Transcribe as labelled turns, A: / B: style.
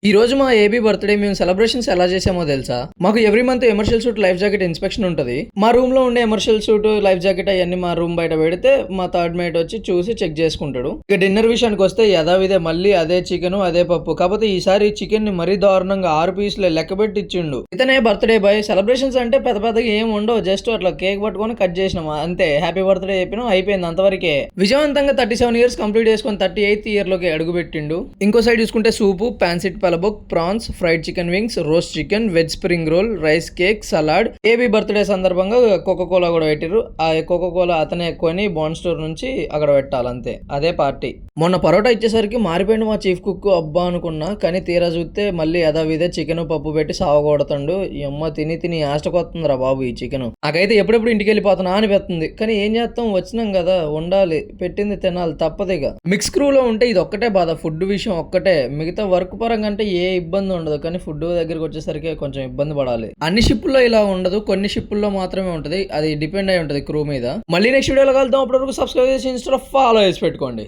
A: ఈ రోజు మా ఏబీ బర్త్డే మేము సెలబ్రేషన్స్ ఎలా చేసామో తెలుసా? మాకు every month immersion suit life jacket inspection ఉంటుంది. మా రూమ్ లో ఉండే ఎమర్షియల్ సూట్ లైఫ్ జాకెట్ అవన్నీ మా రూమ్ బయట పెడితే మా థర్డ్ మేట్ వచ్చి చూసి చెక్ చేసుకుంటాడు. ఇక డిన్నర్ విషయానికి వస్తే యథావిధే మళ్ళీ అదే చికెన్ అదే పప్పు. కాకపోతే ఈసారి చికెన్ ని మరీ దారుణంగా 6 పీసులు లెక్కబెట్టి ఇచ్చిండు. ఇతనే బర్త్డే బాయ్. సెలబ్రేషన్స్ అంటే పెద్ద పెద్దగా ఏం ఉండవు, జస్ట్ అట్లా కేక్ పట్టుకొని కట్ చేసినాం అంతే. హ్యాపీ బర్త్డే చెప్పినాం, అయిపోయింది అంతవరకే. విజయవంతంగా 37 ఇయర్స్ కంప్లీట్ చేసుకొని 38th ఇయర్ లోకి అడుగు పెట్టిండు. ఇంకో సైడ్ చూసుకుంటే soup, pancit palabok, prawns, fried chicken wings, roast chicken, veg spring roll, rice cake, salad. AB birthday సందర్భంగా కోకోకోలా కూడా పెట్టిరు. ఆ కోకోకోలా అతనే కొని బాండ్ స్టోర్ నుంచి అక్కడ పెట్టాలంతే, అదే పార్టీ. మొన్న పరోటా ఇచ్చేసరికి మారిపోయింది మా చీఫ్ కుక్. అబ్బా అనుకున్నా, కానీ తీరా చూస్తే మళ్ళీ యథావిధే చికెన్ పప్పు పెట్టి సావగొడుతుండు. ఈ అమ్మ తిని తిని ఆష్టకొస్తుందిరా బాబు ఈ చికెన్. నాకైతే ఎప్పుడెప్పుడు ఇంటికి వెళ్ళిపోతున్నా అనిపిస్తుంది, కానీ ఏం చేస్తాం, వచ్చినాం కదా, ఉండాలి, పెట్టింది తినాలి, తప్పదిగా. మిక్స్ క్రూలో ఉంటే ఇది ఒక్కటే బాధ, ఫుడ్ విషయం ఒక్కటే. మిగతా వర్క్ పరంగా అంటే ఏ ఇబ్బంది ఉండదు, కానీ ఫుడ్ దగ్గరికి వచ్చేసరికి కొంచెం ఇబ్బంది పడాలి. అన్ని షిప్పుల్లో ఇలా ఉండదు, కొన్ని షిప్పుల్లో మాత్రమే ఉంటది. అది డిపెండ్ అయి ఉంటది క్రూ మీద. మళ్ళీ నెక్స్ట్ వీడియోలో కలుద్దాం. అప్పటివరకు సబ్స్క్రైబ్ చేసి ఇన్స్టా ఫాలో చేసి పెట్టుకోండి.